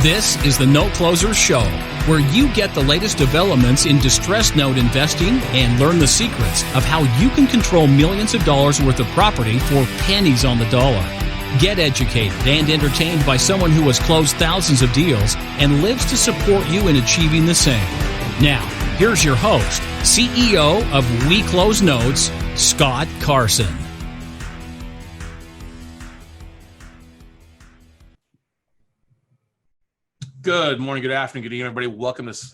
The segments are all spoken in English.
This is the Note Closer Show, where you get the latest developments in distressed note investing and learn the secrets of how you can control millions of dollars worth of property for pennies on the dollar. Get educated and entertained by someone who has closed thousands of deals and lives to support you in achieving the same. Now, here's your host, CEO of We Close Notes, Scott Carson. Good morning, good afternoon, good evening, everybody. Welcome to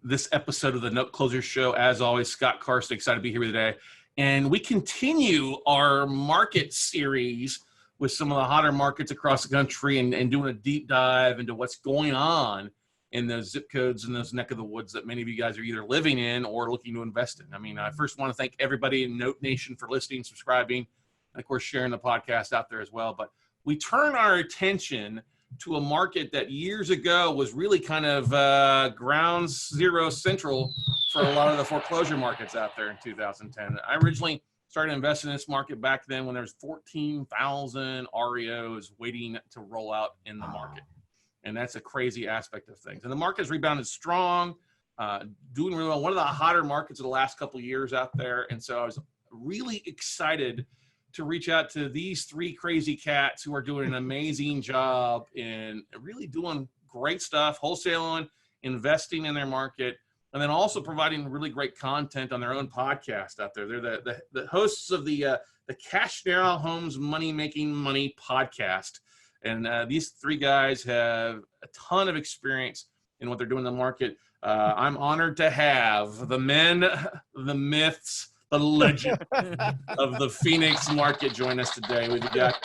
this episode of the Note Closer Show. As always, Scott Carson, excited to be here today. And we continue our market series with some of the hotter markets across the country and doing a deep dive into what's going on in those zip codes and those neck of the woods that many of you guys are either living in or looking to invest in. I mean, I first want to thank everybody in Note Nation for listening, subscribing, and of course, sharing the podcast out there as well. But we turn our attention to a market that years ago was really kind of ground zero central for a lot of the foreclosure markets out there in 2010. I originally started investing in this market back then when there was 14,000 REOs waiting to roll out in the market. And that's a crazy aspect of things. And the market has rebounded strong, doing really well. One of the hotter markets of the last couple of years out there. And so I was really excited to reach out to these three crazy cats who are doing an amazing job in really doing great stuff, wholesaling, investing in their market, and then also providing really great content on their own podcast out there. They're the hosts of the Cash Now Homes Money Making Money podcast. And these three guys have a ton of experience in what they're doing in the market. I'm honored to have the men, the myths, the legend of the Phoenix market join us today. We've got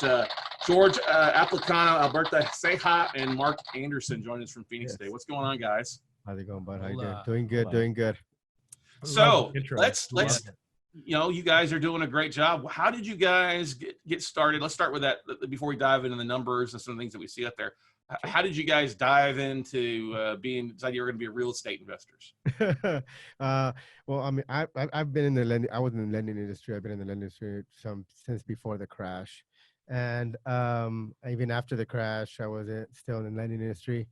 George Aplicano, Alberto Ceja, and Mark Andersen joining us from Phoenix today. What's going on, guys? How's it going, bud? How you doing? Doing good, doing good. So let's you guys are doing a great job. How did you guys get started? Let's start with that before we dive into the numbers and some of the things that we see out there. How did you guys dive into decided you were going to be real estate investors? Well, I mean, I've been in the lending. I was in the lending industry. I've been in the lending industry since before the crash, and even after the crash, I was still in the lending industry.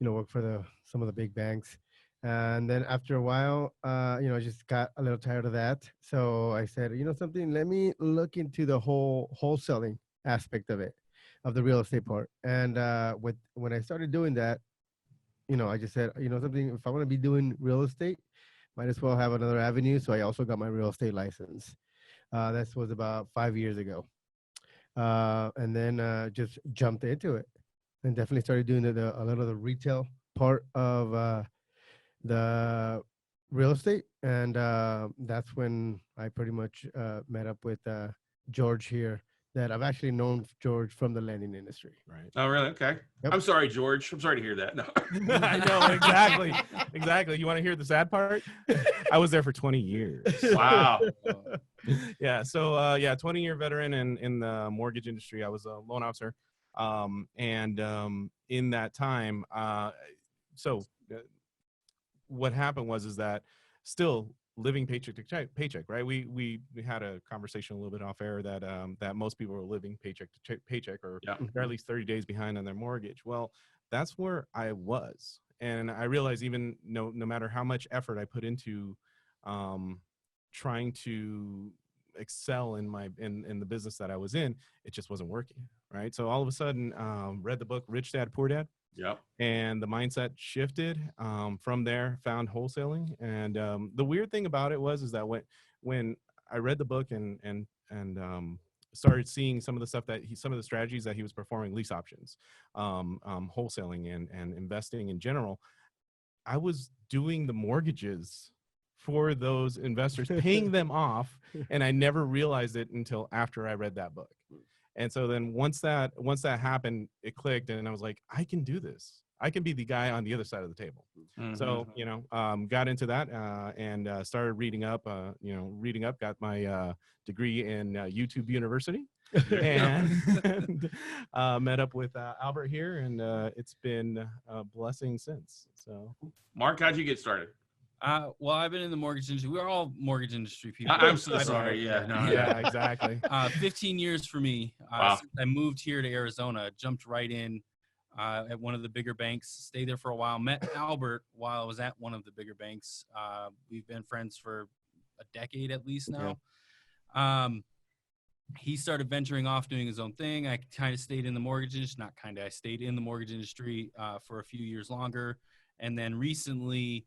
Worked for some of the big banks, and then after a while, I just got a little tired of that. So I said, something. Let me look into the whole wholesaling aspect of the real estate part. And when I started doing that, I just said, something, if I want to be doing real estate, might as well have another avenue. So I also got my real estate license. That was about 5 years ago. And then just jumped into it and definitely started doing a little of the retail part of the real estate. And that's when I pretty much met up with George here. That I've actually known George from the lending industry. Right. Oh, really? Okay. Yep. I'm sorry, George. I'm sorry to hear that. No. I know, exactly. Exactly. You want to hear the sad part? I was there for 20 years. Wow. Yeah. So, 20-year veteran in the mortgage industry. I was a loan officer. In that time, what happened was that still living paycheck to paycheck, right? We had a conversation a little bit off air that most people are living paycheck to paycheck, or they're at least 30 days behind on their mortgage. Well, that's where I was, and I realized even no matter how much effort I put into trying to excel in the business that I was in, it just wasn't working, right? So all of a sudden, read the book Rich Dad Poor Dad. Yep. And the mindset shifted from there, found wholesaling. And the weird thing about it was that when I read the book and started seeing some of the stuff some of the strategies that he was performing, lease options, wholesaling and investing in general, I was doing the mortgages for those investors, paying them off. And I never realized it until after I read that book. And so then once that happened, it clicked, and I was like, I can do this. I can be the guy on the other side of the table. Mm-hmm. So, got into that and started reading up, got my degree in YouTube University and met up with Albert here, and it's been a blessing since. So, Mark, how'd you get started? Well, I've been in the mortgage industry. We're all mortgage industry people. I'm so sorry. Yeah, no, yeah, exactly. 15 years for me. Wow. Since I moved here to Arizona, jumped right in at one of the bigger banks. Stayed there for a while. Met Albert while I was at one of the bigger banks. We've been friends for a decade at least now. He started venturing off doing his own thing. I kind of stayed in the mortgage industry. Not kind of. I stayed in the mortgage industry for a few years longer. And then recently,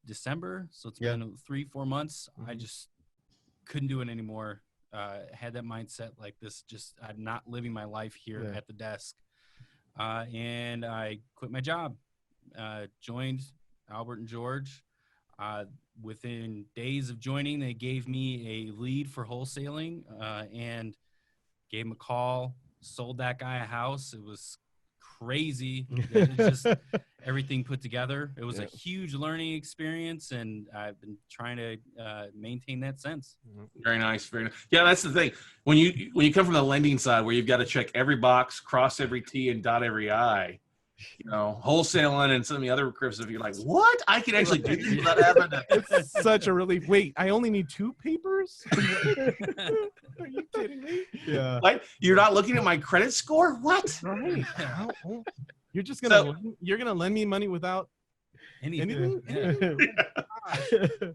December? So it's been 3-4 months. I just couldn't do it anymore. Had that mindset like this. Just I'm not living my life here at the desk. And I quit my job. Joined Albert and George. Within days of joining, they gave me a lead for wholesaling and gave him a call, sold that guy a house. It was crazy. It just everything put together. It was a huge learning experience, and I've been trying to maintain that since. Very nice. Very nice. Yeah, that's the thing. When you come from the lending side where you've got to check every box, cross every T, and dot every I, wholesaling and some of the other cribs, if you're like, what? I can actually do this without having to. It's such a relief. Wait, I only need 2 papers? Are you kidding me? Yeah. Like, you're not looking at my credit score? What? Right. You're just gonna you're gonna lend me money without anything?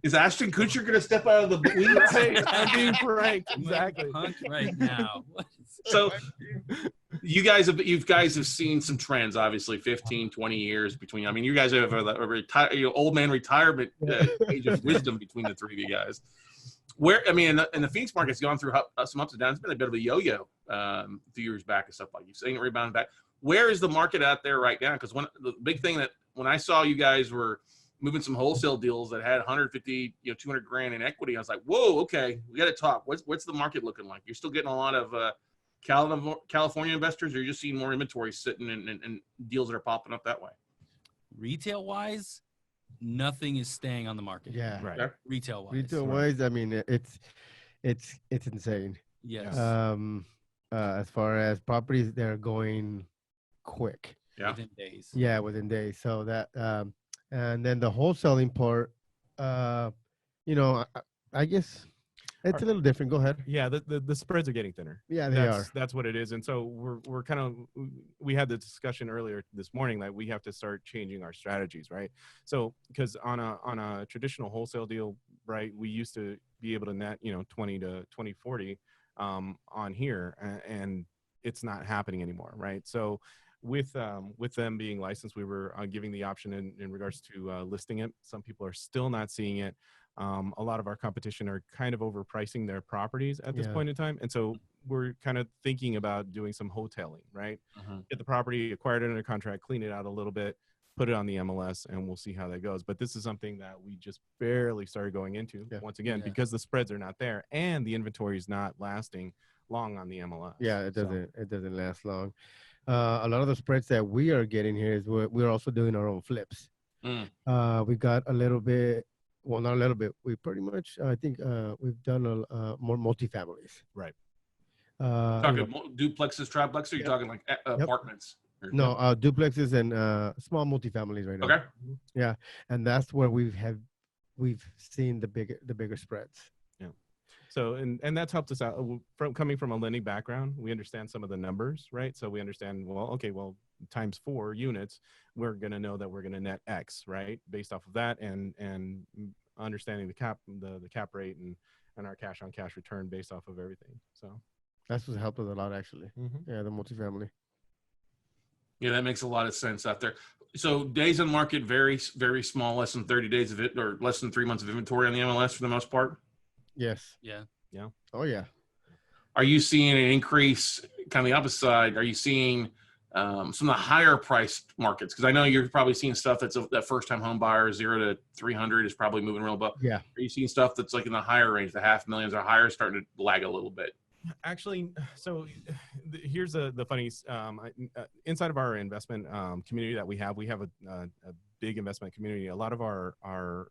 Is Ashton Kutcher going to step out of the weeds? Right. I'm being frank. Exactly. Right now. So you guys have seen some trends, obviously 15, 20 years between. I mean, you guys have a old man retirement age of wisdom between the three of you guys. And the Phoenix market's gone through some ups and downs. It's been a bit of a yo-yo a few years back and stuff like you've seen it rebound back. Where is the market out there right now? Because the big thing that when I saw you guys were moving some wholesale deals that had 150, 200 grand in equity, I was like, whoa, okay, we got to talk. What's the market looking like? You're still getting a lot of California investors, or you're just seeing more inventory sitting and deals that are popping up that way? Retail wise, nothing is staying on the market. Yeah. Right. Retail wise. Retail wise, I mean, it's insane. Yes. As far as properties, they're going quick. Yeah. Within days. Yeah, within days. So that and then the wholesaling part, I guess it's a little different. Go ahead. Yeah, the spreads are getting thinner. Yeah, they are. That's what it is. And so we're kind of, we had the discussion earlier this morning that we have to start changing our strategies, right? So because on a traditional wholesale deal, right, we used to be able to net 20 to 40 on here, and it's not happening anymore, right? So with them being licensed, we were giving the option in regards to listing it. Some people are still not seeing it. A lot of our competition are kind of overpricing their properties at this point in time. And so we're kind of thinking about doing some hoteling, right? Get the property, acquired it under contract, clean it out a little bit, put it on the MLS, and we'll see how that goes. But this is something that we just barely started going into once again, because the spreads are not there and the inventory is not lasting long on the MLS. Yeah, it doesn't last long. A lot of the spreads that we are getting here is we're also doing our own flips. We got a little bit, well, not a little bit. We pretty much, I think, we've done more multifamilies. Right. Talking duplexes, triplexes, or you're talking like apartments? No, duplexes and small multifamilies right now. Okay. Yeah, and that's where we've seen the bigger spreads. Yeah. So and that's helped us out from coming from a lending background. We understand some of the numbers, right? So we understand, times 4 units, we're going to know that we're going to net X, right? Based off of that and understanding the cap rate and our cash on cash return based off of everything. So that's what helped us a lot, actually. Yeah, the multifamily. Yeah, that makes a lot of sense out there. So days on market, very, very small, less than 30 days of it, or less than 3 months of inventory on the MLS for the most part. Yes. Yeah. Oh yeah. Are you seeing an increase, kind of the opposite side? Are you seeing some of the higher priced markets? Because I know you're probably seeing stuff that first time home buyer 0 to 300 is probably moving real above. Yeah. Are you seeing stuff that's like in the higher range, the $500,000s or higher, starting to lag a little bit? Actually, so here's the funny, inside of our investment community that we have a big investment community. A lot of our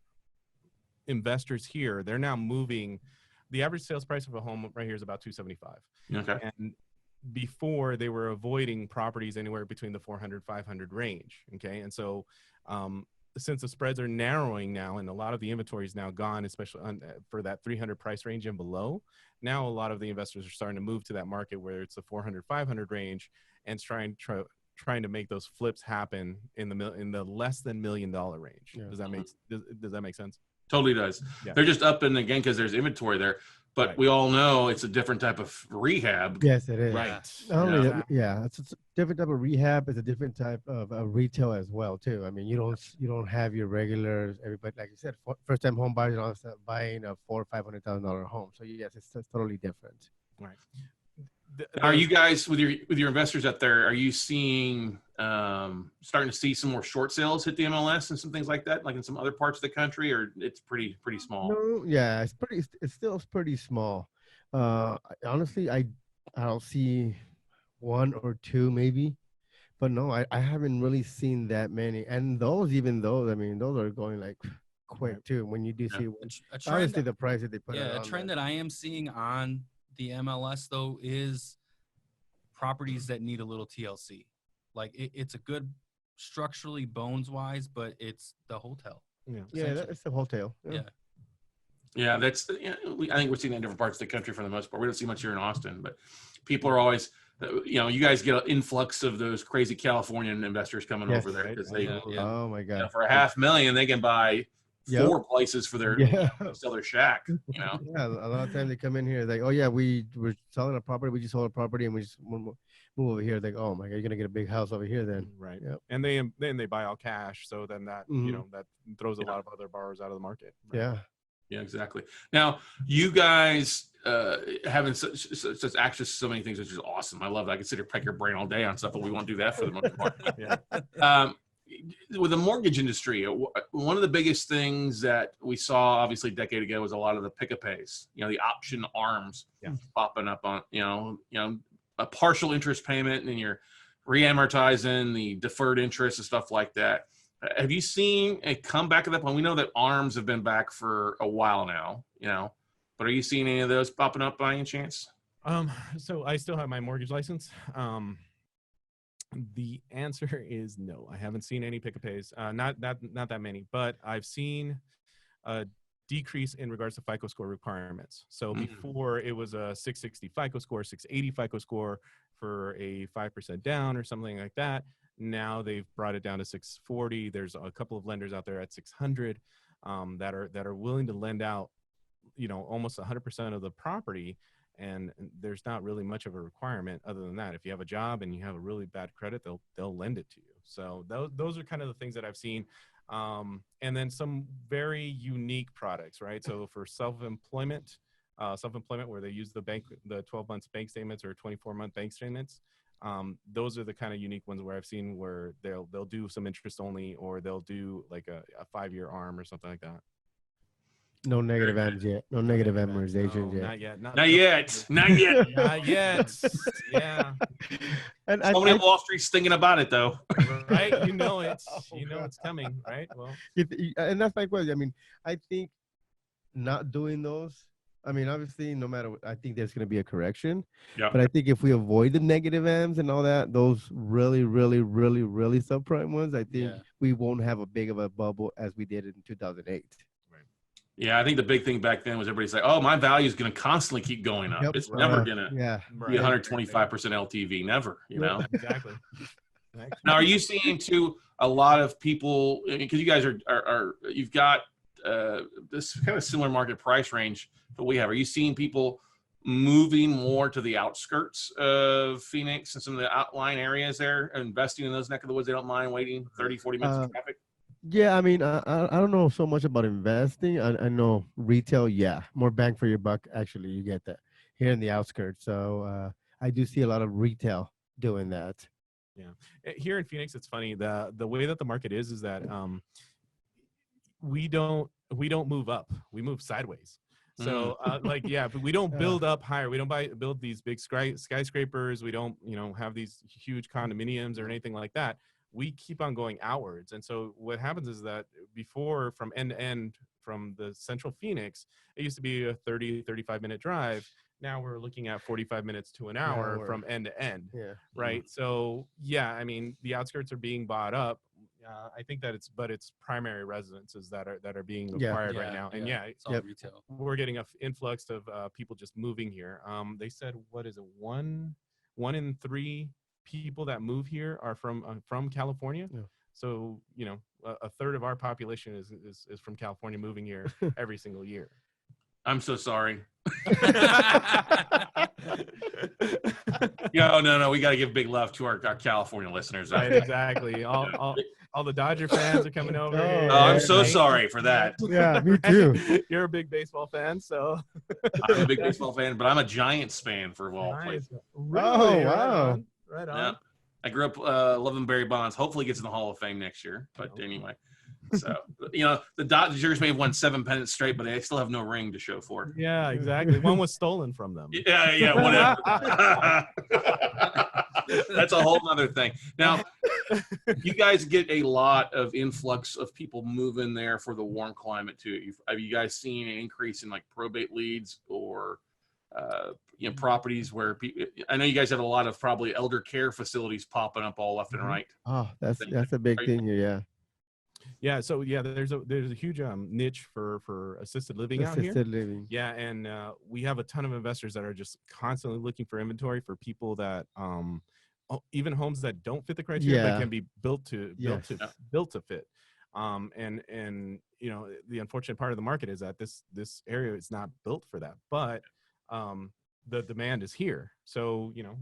investors here, they're now moving. The average sales price of a home right here is about $275. Okay. And before, they were avoiding properties anywhere between the 400, 500 range. Okay. And so since the spreads are narrowing now and a lot of the inventory is now gone, especially for that 300 price range and below, now a lot of the investors are starting to move to that market where it's the 400, 500 range and trying trying to make those flips happen in the less than $1 million range. Yeah. Does that make sense? Totally does. Yeah. They're just up and again because there's inventory there. But Right. we all know it's a different type of rehab. Yes, it is. Right. Not only Yeah. that, yeah, it's a different type of rehab. It's a different type of retail as well too. I mean, you don't have your regulars. Everybody, like you said, first time home buyers and all that stuff, buying a $400,000 or $500,000 home. So yes, it's totally different. Right. Are you guys with your investors out there? Are you seeing starting to see some more short sales hit the MLS and some things like that, like in some other parts of the country, or it's pretty small? No, yeah, it's still pretty small. Honestly, I don't see one or two maybe, but no, I haven't really seen that many. And even those, I mean, those are going like quick too. When you do Yeah. see, A trend obviously that, the price that they put. a trend that I am seeing on the MLS though is properties that need a little TLC. Like it's a good structurally bones wise, but it's the hotel. Yeah, that's the hotel. Yeah. Yeah, that's. I think we're seeing that in different parts of the country for the most part. We don't see much here in Austin, but people are always, you guys get an influx of those crazy Californian investors coming over there because they, Oh my God, for $500,000 they can buy 4 places for their sell their shack. Yeah, a lot of times they come in here like, oh yeah, we're selling a property. We just sold a property and we just move over here. Like, oh my God, you're gonna get a big house over here then. Right. Yep. And then they buy all cash. So then that, that throws a lot of other borrowers out of the market. Right? Yeah. Yeah, exactly. Now, you guys having such access to so many things, which is awesome. I love that. I can sit here, pick your brain all day on stuff, but we won't do that for the most part. Yeah. With the mortgage industry, one of the biggest things that we saw, obviously, a decade ago was a lot of the pick-a-pays. The option arms popping up on, a partial interest payment, and you're re-amortizing the deferred interest and stuff like that. Have you seen a comeback of that point? We know that arms have been back for a while now, but are you seeing any of those popping up by any chance? So I still have my mortgage license. The answer is no. I haven't seen any pick-a-pays. Not that many, but I've seen a decrease in regards to FICO score requirements. So before it was a 660 FICO score, 680 FICO score for a 5% down or something like that. Now they've brought it down to 640. There's a couple of lenders out there at 600 that are willing to lend out, almost 100% of the property, and there's not really much of a requirement other than that. If you have a job and you have a really bad credit, they'll lend it to you. So those are kind of the things that I've seen. And then some very unique products, right? So for self-employment where they use the 12 months bank statements or 24-month bank statements. Those are the kind of unique ones where I've seen where they'll do some interest only, or they'll do like a 5-year arm or something like that. No negative M's yet. No negative amortizations yet. Not yet. Not yet. Not yet. Not yet. Yeah. And Somebody on Wall Street's thinking about it, though. Right? It's coming, right? Well, and that's my question. I mean, I think not doing those, I mean, obviously, no matter what, I think there's going to be a correction. Yeah. But I think if we avoid the negative M's and all that, those really, really, really, really subprime ones, I think we won't have a big of a bubble as we did in 2008. Yeah, I think the big thing back then was everybody's like, "Oh, my value is going to constantly keep going up. It's never going to be 125% LTV. Never, Exactly. Now, are you seeing too a lot of people, because you guys you've got this kind of similar market price range that we have. Are you seeing people moving more to the outskirts of Phoenix and some of the outlying areas there, investing in those neck of the woods? They don't mind waiting 30, 40 minutes in traffic? Yeah, I mean, I don't know so much about investing. I know retail, more bang for your buck. Actually, you get that here in the outskirts. So I do see a lot of retail doing that. Yeah, here in Phoenix, it's funny. The way that the market is that we don't move up. We move sideways. So but we don't build up higher. We don't build these big skyscrapers. We don't have these huge condominiums or anything like that. We keep on going outwards. And so what happens is that before, from end to end, from the central Phoenix, it used to be a 35 minute drive. Now we're looking at 45 minutes to an hour from end to end. Yeah. Right. So I mean, the outskirts are being bought up. I think that it's primary residences that are being acquired right now. And it's all retail. We're getting an influx of people just moving here. They said, what is it? One in 3 people that move here are from California. Yeah. So, you know, a third of our population is from California, moving here every single year. I'm so sorry. No. We got to give big love to our California listeners. Right, exactly. All the Dodger fans are coming over here. Oh, I'm so Right? sorry for that. Yeah, me too. You're a big baseball fan, so. I'm a big baseball fan, but I'm a Giants fan for all places. Really? Oh, wow. Right on. Yeah. I grew up loving Barry Bonds. Hopefully he gets in the Hall of Fame next year. But anyway, so, you know, the Dodgers may have won 7 pennants straight, but they still have no ring to show for it. Yeah, exactly. One was stolen from them. Yeah, whatever. That's a whole other thing. Now, you guys get a lot of influx of people moving there for the warm climate too. Have you guys seen an increase in like probate leads or you know, properties where people? I know you guys have a lot of probably elder care facilities popping up all left and right. Oh, that's a big thing here. Yeah. Yeah. So yeah, there's a huge niche for assisted living out here. Assisted living. Yeah, and we have a ton of investors that are just constantly looking for inventory for people that even homes that don't fit the criteria that can be built to fit. And you know, the unfortunate part of the market is that this area is not built for that, but the demand is here. So you know,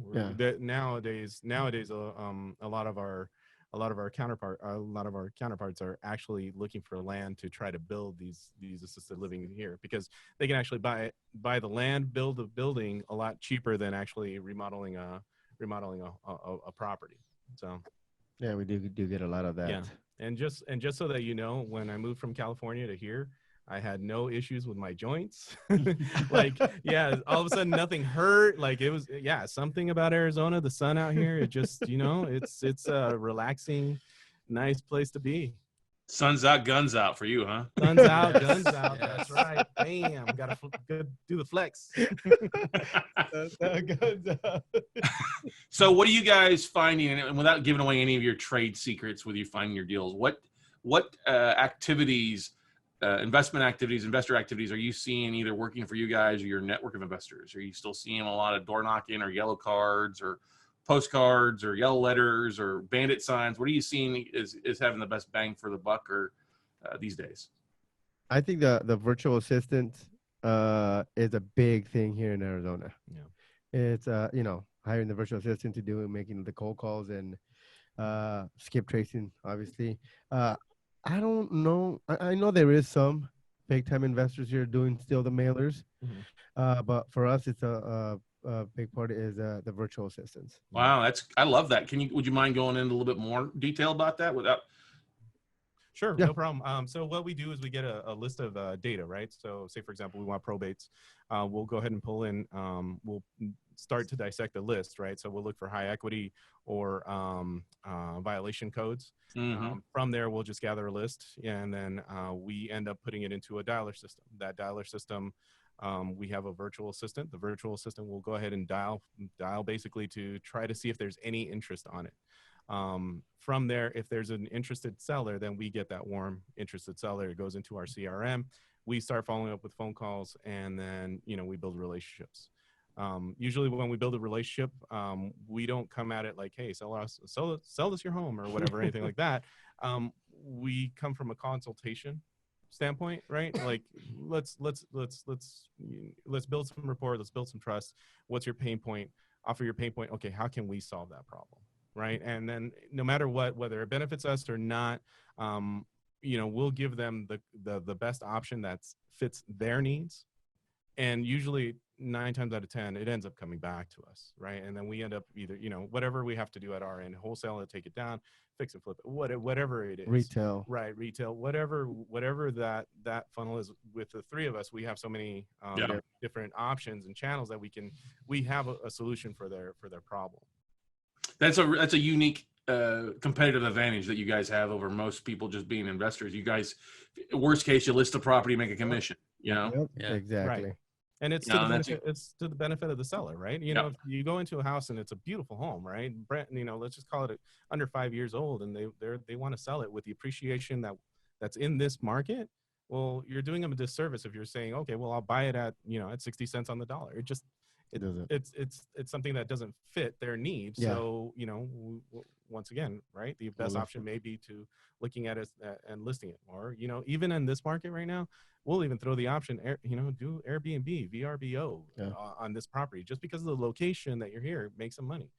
nowadays a lot of our counterparts are actually looking for land to try to build these assisted living here, because they can actually buy the land, build the building a lot cheaper than actually remodeling a property. So yeah, we do get a lot of that. Yeah, and just so that you know, when I moved from California to here, I had no issues with my joints. Like, yeah, all of a sudden nothing hurt. Like it was, something about Arizona, the sun out here, it just, you know, it's a relaxing, nice place to be. Sun's out, guns out for you, huh? Sun's out, guns out. That's right. Bam, gotta do the flex. So what are you guys finding, and without giving away any of your trade secrets with you finding your deals, what activities, investment activities, investor activities are you seeing either working for you guys or your network of investors? Are you still seeing a lot of door knocking or yellow cards or postcards or yellow letters or bandit signs? What are you seeing is having the best bang for the buck or these days? I think the virtual assistant is a big thing here in Arizona. Yeah, it's you know, hiring the virtual assistant to do making the cold calls and skip tracing, obviously. I don't know. I know there is some big time investors here doing still the mailers, but for us, it's a big part is the virtual assistants. Wow, I love that. Would you mind going into a little bit more detail about that without? Sure, no problem. So what we do is we get a list of data, right? So say, for example, we want probates. We'll go ahead and pull in, we'll start to dissect the list, right? So we'll look for high equity or violation codes. From there, we'll just gather a list, and then we end up putting it into a dialer system. That dialer system, we have a virtual assistant. The virtual assistant will go ahead and dial basically to try to see if there's any interest on it. From there, if there's an interested seller, then we get that warm interested seller. It goes into our CRM. We start following up with phone calls, and then, you know, we build relationships. Usually when we build a relationship, we don't come at it like, hey, sell us your home or whatever, anything like that. We come from a consultation standpoint, right? Like, let's build some rapport. Let's build some trust. What's your pain point? Offer your pain point. Okay, how can we solve that problem? Right. And then no matter what, whether it benefits us or not, you know, we'll give them the best option that fits their needs. And usually 9 times out of 10, it ends up coming back to us. Right. And then we end up either, you know, whatever we have to do at our end, wholesale it, take it down, fix and flip it, whatever it is. Retail. Right. Retail, whatever that funnel is. With the 3 of us, we have so many different options and channels that we have a solution for their problem. That's a unique competitive advantage that you guys have over most people just being investors. You guys, worst case, you list a property, make a commission, you know? Yep, yeah. Exactly. Right. And it's to the benefit of the seller, right? You know, if you go into a house and it's a beautiful home, right? Brent, you know, let's just call it under 5 years old, and they want to sell it with the appreciation that's in this market. Well, you're doing them a disservice if you're saying, okay, well, I'll buy it at, you know, at 60 cents on the dollar. It doesn't. it's something that doesn't fit their needs. Yeah. So, once again, right, the best option may be to looking at it and listing it. Or, even in this market right now, we'll even throw the option, do Airbnb, VRBO on this property, just because of the location that you're here, make some money.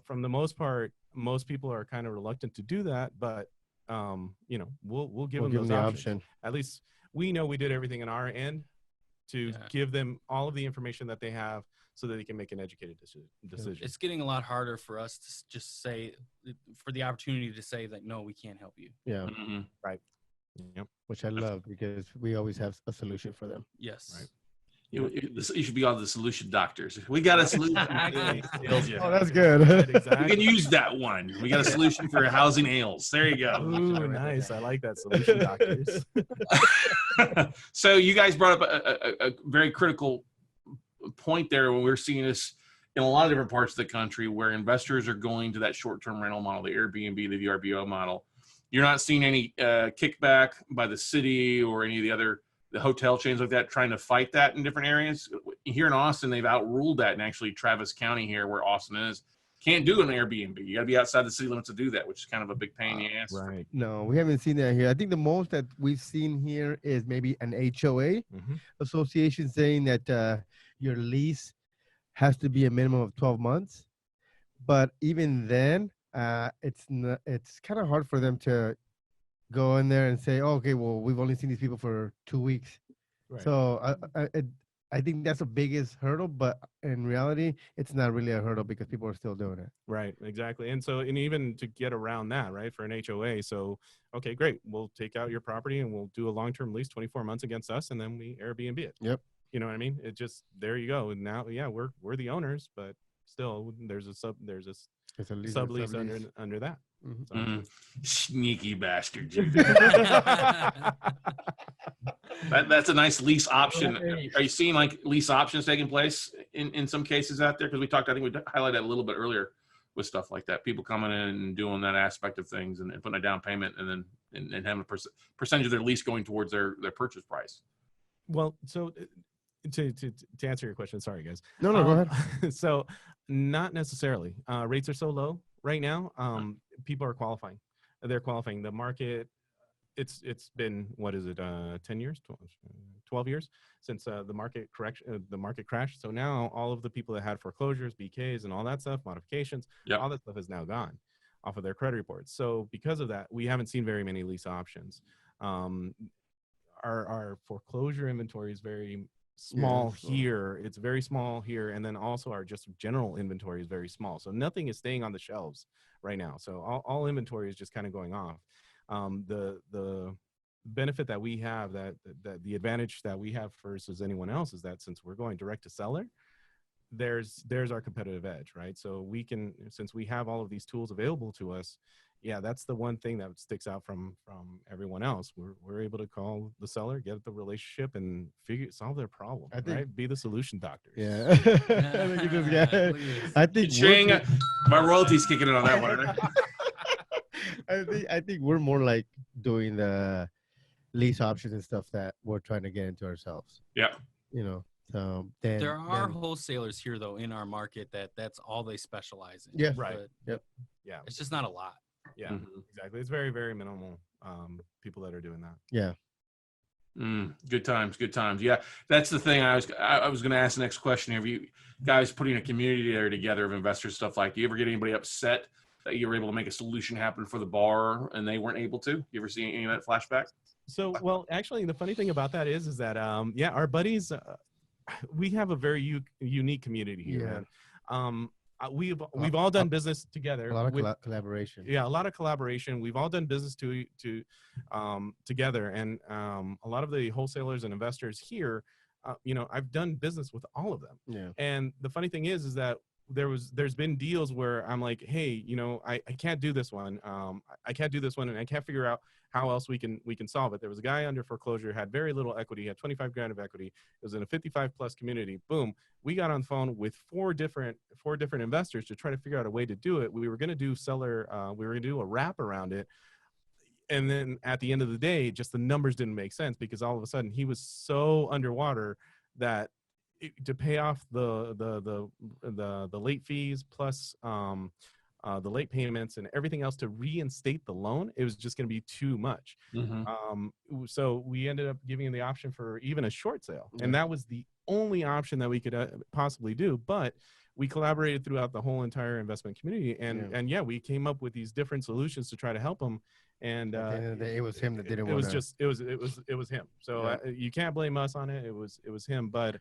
From the most part, most people are kind of reluctant to do that, but we'll give them those the options. option. At least we know we did everything on our end to give them all of the information that they have so that they can make an educated decision. It's getting a lot harder for us to just say, for the opportunity to say that, no, we can't help you. Yeah. Mm-hmm. Right. Yep. Which I love, because we always have a solution for them. Yes. Right. You should be all the solution doctors. We got a solution. Oh, that's good. Exactly. You can use that one. We got a solution for housing ails. There you go. Ooh, nice. I like that, solution doctors. So you guys brought up a very critical point there, when we're seeing this in a lot of different parts of the country, where investors are going to that short-term rental model, the Airbnb, the VRBO model. You're not seeing any kickback by the city or any of the hotel chains like that trying to fight that in different areas. Here in Austin, they've outruled that, and actually Travis County here, where Austin is, can't do an Airbnb. You got to be outside the city limits to do that, which is kind of a big pain in the ass. Right. No, we haven't seen that here. I think the most that we've seen here is maybe an HOA association saying that your lease has to be a minimum of 12 months. But even then, it's kind of hard for them to go in there and say, oh, okay, well, we've only seen these people for 2 weeks. Right. So I think that's the biggest hurdle, but in reality, it's not really a hurdle because people are still doing it. Right, exactly. And even to get around that, right, for an HOA, so, okay, great, we'll take out your property and we'll do a long-term lease, 24 months against us, and then we Airbnb it. Yep. You know what I mean? It just, there you go. And now, we're the owners, but still there's a sublease under that. Mm-hmm. So. Sneaky bastard. That's a nice lease option. Are you seeing like lease options taking place in some cases out there? Because I think we highlighted a little bit earlier with stuff like that. People coming in and doing that aspect of things and putting a down payment and then having a percentage of their lease going towards their purchase price. Well, so to answer your question, sorry guys. No, go ahead. So not necessarily. Rates are so low right now. People are qualifying. They're qualifying. The market, it's been, 10 years, 12 years since the market crashed. So now all of the people that had foreclosures, BKs, and all that stuff, modifications, all that stuff is now gone off of their credit reports. So because of that, we haven't seen very many lease options. Our foreclosure inventory is very small here. It's very small here. And then also our just general inventory is very small. So nothing is staying on the shelves right now. So all inventory is just kind of going off. The benefit that we have, that the advantage that we have versus anyone else, is that since we're going direct to seller, there's our competitive edge, right? So we can, since we have all of these tools available to us, that's the one thing that sticks out from everyone else. We're able to call the seller, get the relationship, and solve their problem. Right? Be the solution doctors. Yeah. I think my royalties kicking in on that one. Right? I think we're more like doing the lease options and stuff that we're trying to get into ourselves. Yeah. So there are wholesalers here though in our market that's all they specialize in. Yeah. Right. Yep. Yeah. It's just not a lot. Yeah, exactly. It's very, very minimal people that are doing that. Yeah. Good times. Yeah, that's the thing. I was going to ask the next question. Have you guys putting a community there together of investors, stuff like? Do you ever get anybody upset that you were able to make a solution happen for the bar and they weren't able to? You ever see any of that flashback? So, well, actually, the funny thing about that is that our buddies, we have a very unique community here. Yeah. We've all done business together. A lot of collaboration. Yeah, a lot of collaboration. We've all done business together, and a lot of the wholesalers and investors here, I've done business with all of them. Yeah. And the funny thing is that there's been deals where I'm like, hey, I can't do this one. I can't do this one, and I can't figure out how else we can solve it. There was a guy under foreclosure, had very little equity, had 25 grand of equity. It was in a 55 plus community. Boom. We got on the phone with four different investors to try to figure out a way to do it. We were going to do we were going to do a wrap around it. And then at the end of the day, just the numbers didn't make sense because all of a sudden he was so underwater that to pay off the late fees plus the late payments and everything else to reinstate the loan, it was just going to be too much. So we ended up giving him the option for even a short sale, and that was the only option that we could possibly do. But we collaborated throughout the whole entire investment community, and we came up with these different solutions to try to help him. And at the end of the day, it was him that didn't. It was him. So you can't blame us on it. It was him. But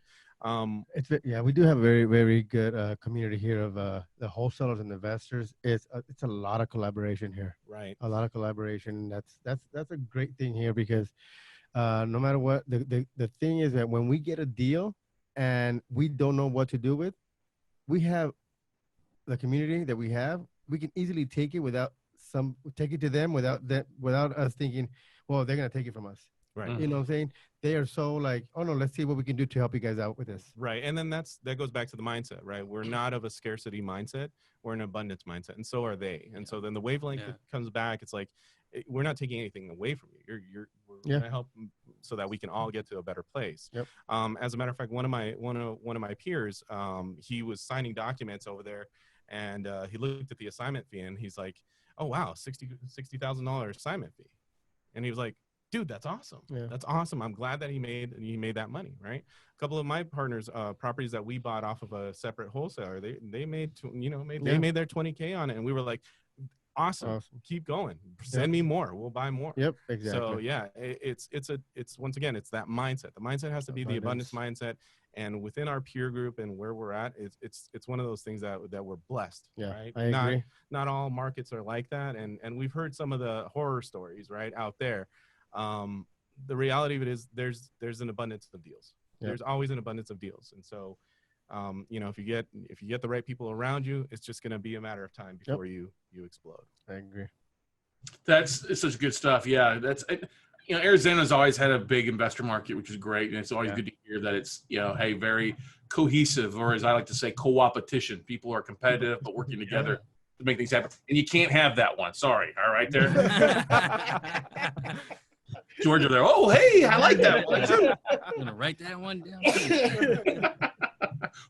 we do have a very, very good community here of the wholesalers and investors. It's a lot of collaboration here. Right. A lot of collaboration. That's a great thing here, because no matter what, the thing is that when we get a deal and we don't know what to do with, we have the community that we have. We can easily take it to them without us thinking, well, they're gonna take it from us. Right. You know what I'm saying? They are so like, oh no, let's see what we can do to help you guys out with this. Right. And then that goes back to the mindset, right? We're not of a scarcity mindset. We're an abundance mindset. And so are they. And so then the wavelength that comes back, it's like, we're not taking anything away from you. We're going to help so that we can all get to a better place. Yep. As a matter of fact, one of my peers, he was signing documents over there, and he looked at the assignment fee, and he's like, oh wow, $60,000 assignment fee. And he was like, dude, that's awesome. Yeah. That's awesome. I'm glad that he made that money, right? A couple of my partners, properties that we bought off of a separate wholesaler, they made their 20K on it, and we were like, awesome. Keep going. Send me more. We'll buy more. Yep, exactly. So yeah, it's once again, it's that mindset. The mindset has to be the abundance mindset, and within our peer group and where we're at, it's one of those things that we're blessed. Yeah, right? I agree. Not all markets are like that, and we've heard some of the horror stories right out there. The reality of it is there's an abundance of deals. Yep. There's always an abundance of deals, and so if you get the right people around you, it's just going to be a matter of time before you explode. I agree. It's such good stuff. Yeah, Arizona's always had a big investor market, which is great, and it's always good to hear that it's very cohesive, or as I like to say, co-opetition. People are competitive but working together to make things happen, and you can't have that one. Sorry, all right there. George over there. Oh, hey, I like that one too. I'm gonna write that one down.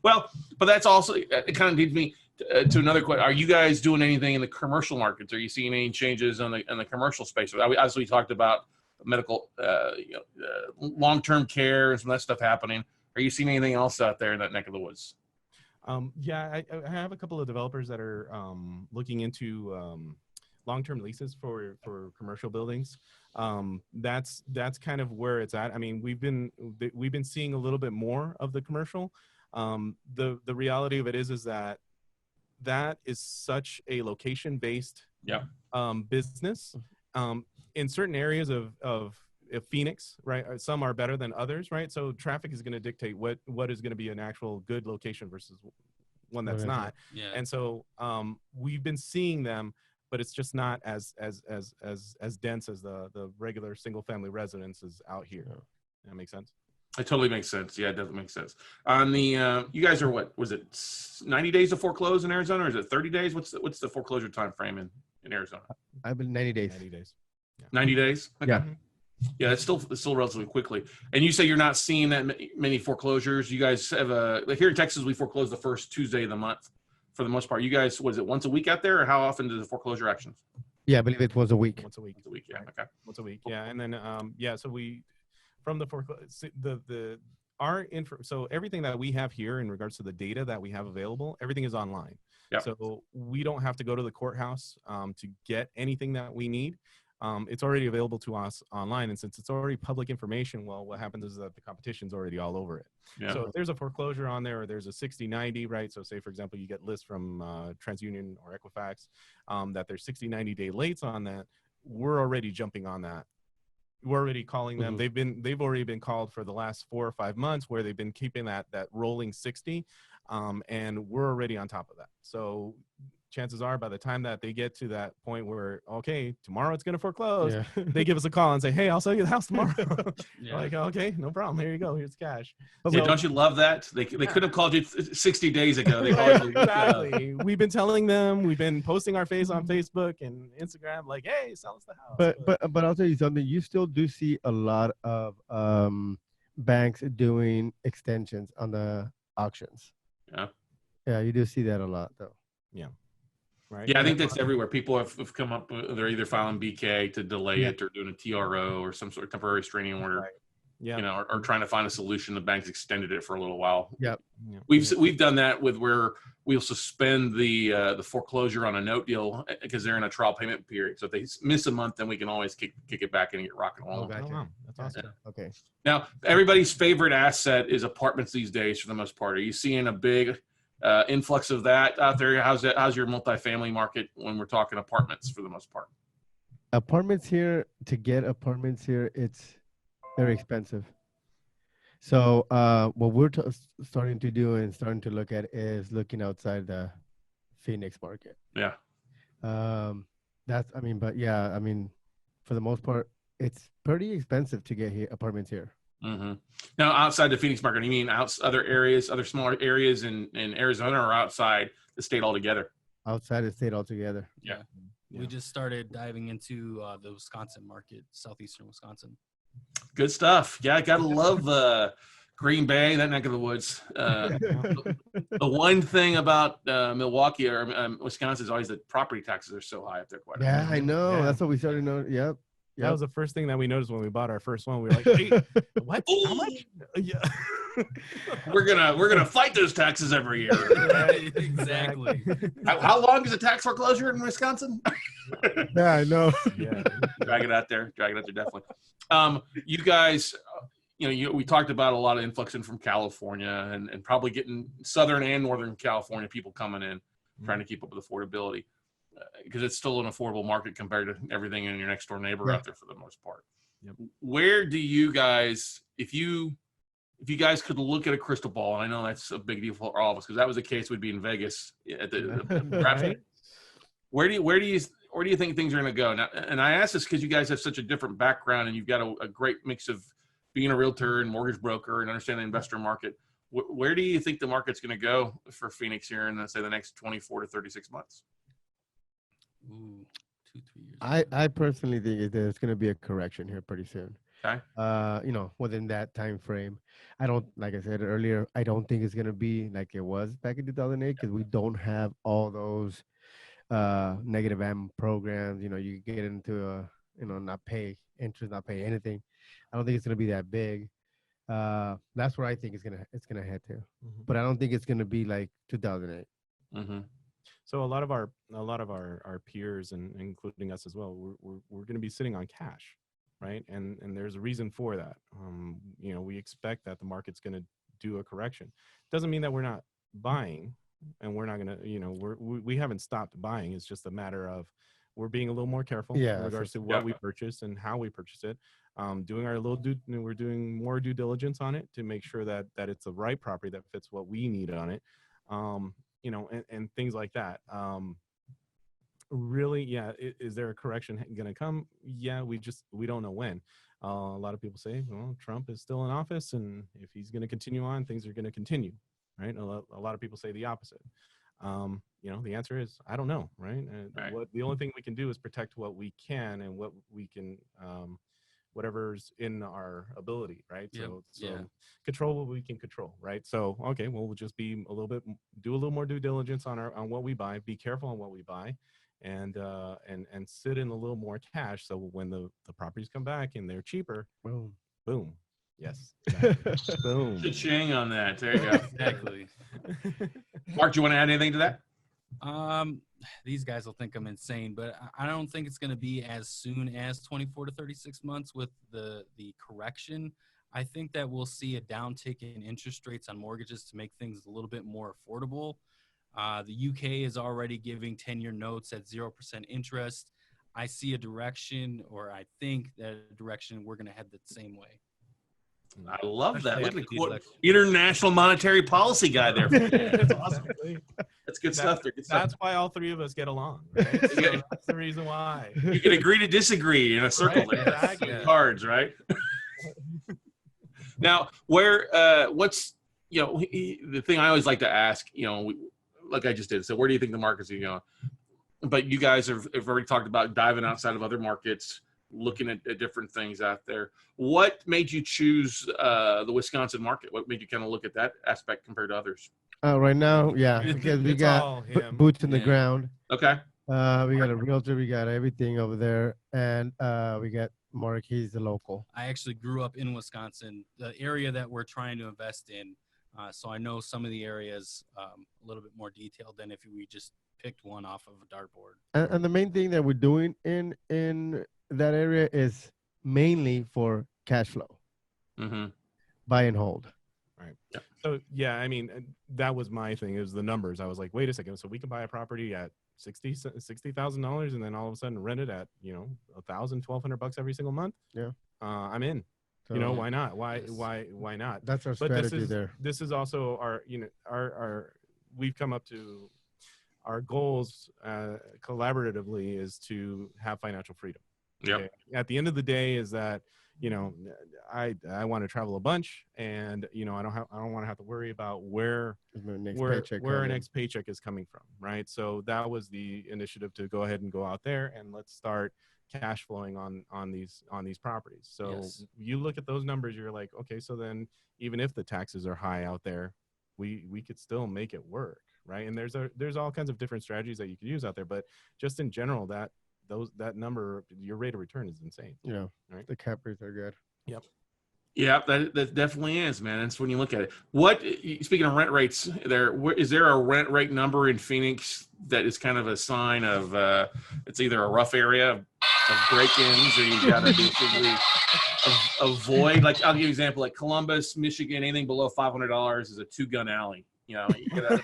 Well, but that's also, it kind of leads me to another question. Are you guys doing anything in the commercial markets? Are you seeing any changes in the commercial space? Obviously, we talked about medical, long-term care and some of that stuff happening. Are you seeing anything else out there in that neck of the woods? I have a couple of developers that are looking into long-term leases for commercial buildings. That's kind of where it's at. I mean, we've been seeing a little bit more of the commercial. The reality of it is that is such a location-based business. In certain areas of Phoenix, right? Some are better than others, right? So traffic is going to dictate what is going to be an actual good location versus one that's not. Yeah. And so we've been seeing them, but it's just not as dense as the regular single family residences out here. Does that make sense? It totally makes sense. Yeah, it doesn't make sense. On the you guys are what was it 90 days to foreclose in Arizona, or is it 30 days? What's the foreclosure time frame in Arizona? I've been 90 days. 90 days. Yeah. 90 days? Okay. Yeah. Yeah, it's still relatively quickly. And you say you're not seeing that many foreclosures. You guys have like here in Texas, we foreclose the first Tuesday of the month for the most part. You guys, was it once a week out there, or how often do the foreclosure actions? Yeah, I believe it was a week. Once a week. Once a week, yeah. Right. Okay. Once a week, yeah. And then so we from the so everything that we have here in regards to the data that we have available, everything is online. Yep. So we don't have to go to the courthouse to get anything that we need. It's already available to us online, and since it's already public information, well, what happens is that the competition's already all over it. Yeah. So if there's a foreclosure on there, or there's a 60-90, right? So say, for example, you get lists from TransUnion or Equifax that there's 60-90 day lates on that, we're already jumping on that. We're already calling them. Mm-hmm. They've already been called for the last 4 or 5 months, where they've been keeping that rolling 60, and we're already on top of that. So chances are, by the time that they get to that point where, okay, tomorrow it's going to foreclose, they give us a call and say, hey, I'll sell you the house tomorrow. Like, okay, no problem. Here you go. Here's cash. Yeah, don't you love that? They could have called you 60 days ago. They called you. Exactly. We've been telling them, we've been posting our face on Facebook and Instagram, like, hey, sell us the house. But I'll tell you something. You still do see a lot of banks doing extensions on the auctions. Yeah. Yeah, you do see that a lot though. Right. Yeah, I think that's everywhere. People have come up with, they're either filing BK to delay Yeah. it or doing a TRO or some sort of temporary restraining order. Right. Yeah. You know, or trying to find a solution. The bank's extended it for a little while. Yep. Yeah. We've done that with where we'll suspend the foreclosure on a note deal because they're in a trial payment period. So if they miss a month, then we can always kick it back in and get rocking along. Oh, gotcha. Oh, wow. That's awesome. Gotcha. Okay. Now, everybody's favorite asset is apartments these days for the most part. Are you seeing a big influx of that out there? How's your multifamily market when we're talking apartments for the most part? Apartments here, to get apartments here, it's very expensive. So what we're starting to do and starting to look at is looking outside the Phoenix market. Yeah. But yeah, I mean, for the most part, it's pretty expensive to get here apartments here. Mm-hmm. Now, outside the Phoenix market, you mean other areas, other smaller areas in Arizona, or outside the state altogether? Outside the state altogether. Yeah. We just started diving into the Wisconsin market, southeastern Wisconsin. Good stuff. Yeah, I gotta love Green Bay, that neck of the woods. The one thing about Milwaukee or Wisconsin is always that property taxes are so high up there. Quite a Yeah, bit. I know. Yeah. That's what we started noticing. Yep. That was the first thing that we noticed when we bought our first one. We were like, "Hey, what? How much?" Yeah. We're gonna fight those taxes every year. Exactly. How long is a tax foreclosure in Wisconsin? Yeah, I know. Yeah. Drag it out there, definitely. You guys, we talked about a lot of influx in from California and probably getting Southern and Northern California people coming in, trying to keep up with affordability, because it's still an affordable market compared to everything in your next door neighbor out there for the most part. Yep. Where do you guys, if you guys could look at a crystal ball, and I know that's a big deal for all of us, because that was the case, we'd be in Vegas at the draft. Right? Where do you think things are going to go now? And I ask this because you guys have such a different background, and you've got a great mix of being a realtor and mortgage broker and understanding the investor market. Where do you think the market's going to go for Phoenix here in, let's say, the next 24 to 36 months? Ooh, 2-3 years. I personally think there's going to be a correction here pretty soon. Okay. Within that time frame. I don't, like I said earlier, I don't think it's going to be like it was back in 2008, because we don't have all those negative AM programs. You get into not pay interest, not pay anything. I don't think it's going to be that big. That's where I think it's gonna head to. Mm-hmm. But I don't think it's gonna be like 2008. Mm-hmm. So a lot of our peers, and including us as well, we're going to be sitting on cash, right? And there's a reason for that. We expect that the market's going to do a correction. Doesn't mean that we're not buying, and we're not going to, we haven't stopped buying. It's just a matter of we're being a little more careful in regards to what we purchase and how we purchase it. We're doing more due diligence on it to make sure that it's the right property that fits what we need on it. And things like that. Really, yeah. Is there a correction going to come? Yeah, we don't know when. A lot of people say, well, Trump is still in office, and if he's going to continue on, things are going to continue, right? A lot of people say the opposite. The answer is, I don't know, right? The only thing we can do is protect what we can and what we can, whatever's in our ability, right? Yep. So control what we can control, right? So, okay, well, we'll just do a little more due diligence on what we buy, be careful on what we buy, and sit in a little more cash. So when the properties come back and they're cheaper, boom. Yes. Exactly. Boom. Cha-ching on that. There you go. Exactly. Mark, do you want to add anything to that? These guys will think I'm insane, but I don't think it's going to be as soon as 24 to 36 months with the correction. I think that we'll see a downtick in interest rates on mortgages to make things a little bit more affordable. The UK is already giving 10-year notes at 0% interest. I see a direction, or I think that a direction we're going to head the same way. I love that. Look at Especially the after international monetary policy guy there. That's awesome. That's good stuff. That's why all three of us get along. Right? So that's the reason why. You can agree to disagree in a circle. Right, there. exactly. Cards, right? Now, what's the thing I always like to ask, like I just did. So, where do you think the market's going? But you guys have already talked about diving outside of other markets. looking at different things out there. What made you choose the Wisconsin market? What made you kind of look at that aspect compared to others? Right now, yeah, because we It's got all him. boots in the Yeah. ground. Okay. We got a realtor, we got everything over there, and we got Mark. He's the local. I actually grew up in Wisconsin, the area that we're trying to invest in. So I know some of the areas a little bit more detailed than if we just picked one off of a dartboard. And the main thing that we're doing in that area is mainly for cash flow, Mm-hmm. buy and hold. Right. Yeah. So yeah, I mean, that was my thing, is the numbers. I was like, wait a second, so we can buy a property at $60,000 and then all of a sudden rent it at, you know, $1,200 every single month. Yeah. I'm in. So You know, why not? Why not? that's our But strategy there. this is also our, you know, our we've come up to our goals collaboratively is to have financial freedom. Yep. Okay? At the end of the day is that, you know, I want to travel a bunch, and you know, I don't want to have to worry about where The next our paycheck coming. next paycheck is coming from, right? So that was the initiative, to go ahead and go out there and let's start cash flowing on these properties. So Yes. you look at those numbers, you're like, okay, so then even if the taxes are high out there, we could still make it work, right? And there's all kinds of different strategies that you could use out there, but just in general, that number, your rate of return is insane. Yeah, Right. the cap rates are good. Yeah, that definitely is, man. That's when you look at it. Speaking of rent rates, is there a rent rate number in Phoenix that is kind of a sign of it's either a rough area of break-ins, or you got to basically avoid? Like, I'll give you an example. Like Columbus, Michigan, anything below $500 is a 2-gun alley. You know, you gotta,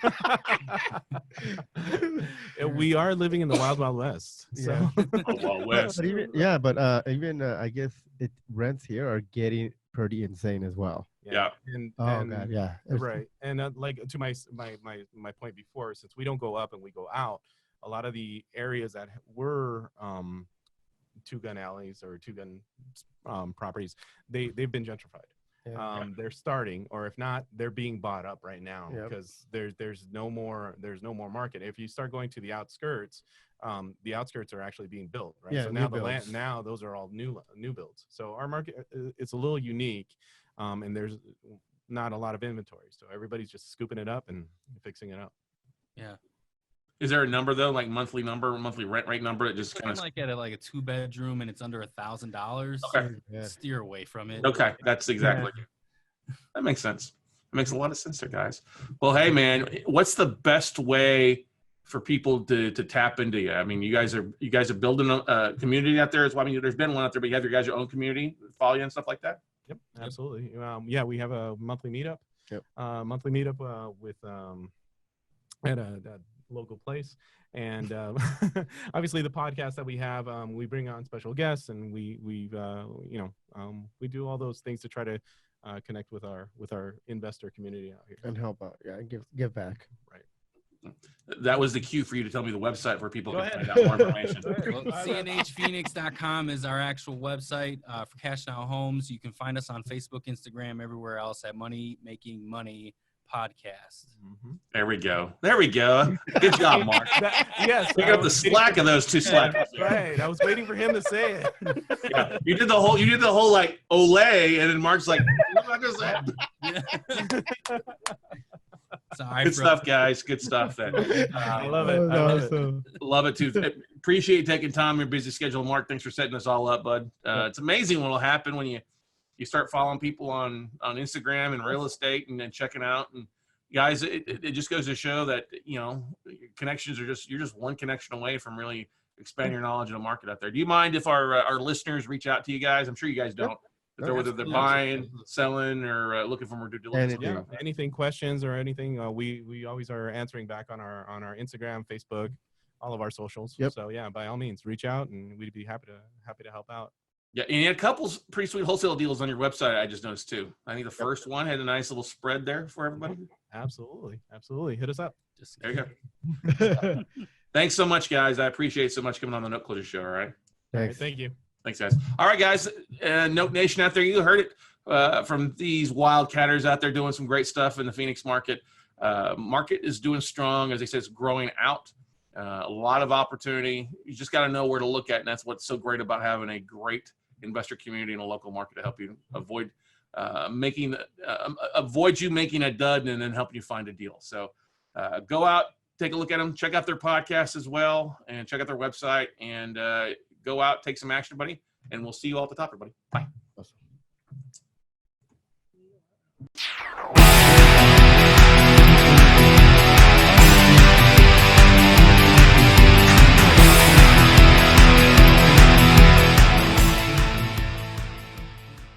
We are living in the wild west. So Wild West. But even I guess rents here are getting pretty insane as well. Yeah. And, Oh and god, yeah. right. And like to my point before, since we don't go up and we go out, a lot of the areas that were 2-gun alleys or 2-gun properties, they've been gentrified. Yeah. They're starting, or if not, they're being bought up right now. Yep. Because there's no more market. If you start going to the outskirts are actually being built, right? Yeah, So new now builds. now those are all new builds. So our market, it's a little unique, and there's not a lot of inventory. So everybody's just scooping it up and fixing it up. Yeah. Is there a number though, like monthly rent rate number? It just kind of Like at a 2-bedroom and it's under $1,000. Okay. Yeah. Steer away from it. Okay, that's exactly. That makes sense. It makes a lot of sense there, guys. Well, hey, man, what's the best way for people to tap into you? I mean, you guys are building a community out there as well. I mean, there's been one out there, but you have your own community, follow you and stuff like that. Yep, absolutely. Yeah, we have a monthly meetup. Yep. Monthly meetup with at a local place, and obviously the podcast that we have, we bring on special guests, and we do all those things to try to connect with our investor community out here And help out. Yeah, give back. Right. That was the cue for you to tell me the website where people Go can ahead. find out more information. Well, cnhphoenix.com is our actual website for Cash Now Homes. You can find us on Facebook, Instagram, everywhere else at Money Making Money Podcast. Mm-hmm. There we go. Good job, Mark. Yes, Pick up the slack of those two slackers. Right. I was waiting for him to say it. Yeah, you did the whole like Olay, and then Mark's like, I'm not gonna say it. Sorry, Good stuff, guys. Good stuff. Then I love it. That I was love it. awesome. love it too. Appreciate taking time in your busy schedule, Mark. Thanks for setting us all up, bud. It's amazing what will happen when you start following people on Instagram and real estate and then checking out. And guys, it just goes to show that, you know, connections are you're just one connection away from really expanding your knowledge in the market out there. Do you mind if our listeners reach out to you guys? I'm sure you guys don't. Whether they're buying, selling, or looking for more due diligence. Anything. Yeah, anything, questions or anything, we always are answering back on our Instagram, Facebook, all of our socials. Yep. So yeah, by all means, reach out, and we'd be happy to help out. Yeah, and you had a couple pretty sweet wholesale deals on your website. I just noticed too. I think the first one had a nice little spread there for everybody. Absolutely. Hit us up. There you go. Thanks so much, guys. I appreciate so much coming on the Note Closure Show. All right. All right, Thanks. thank you. Thanks, guys. All right, guys. Note Nation out there, you heard it from these wildcatters out there doing some great stuff in the Phoenix market. Market is doing strong. As I said, it's growing out. A lot of opportunity. You just got to know where to look at, and that's what's so great about having a great investor community in a local market to help you avoid you making a dud and then helping you find a deal. So go out, take a look at them, check out their podcast as well, and check out their website, and go out, take some action, buddy. And we'll see you all at the top, everybody. Bye.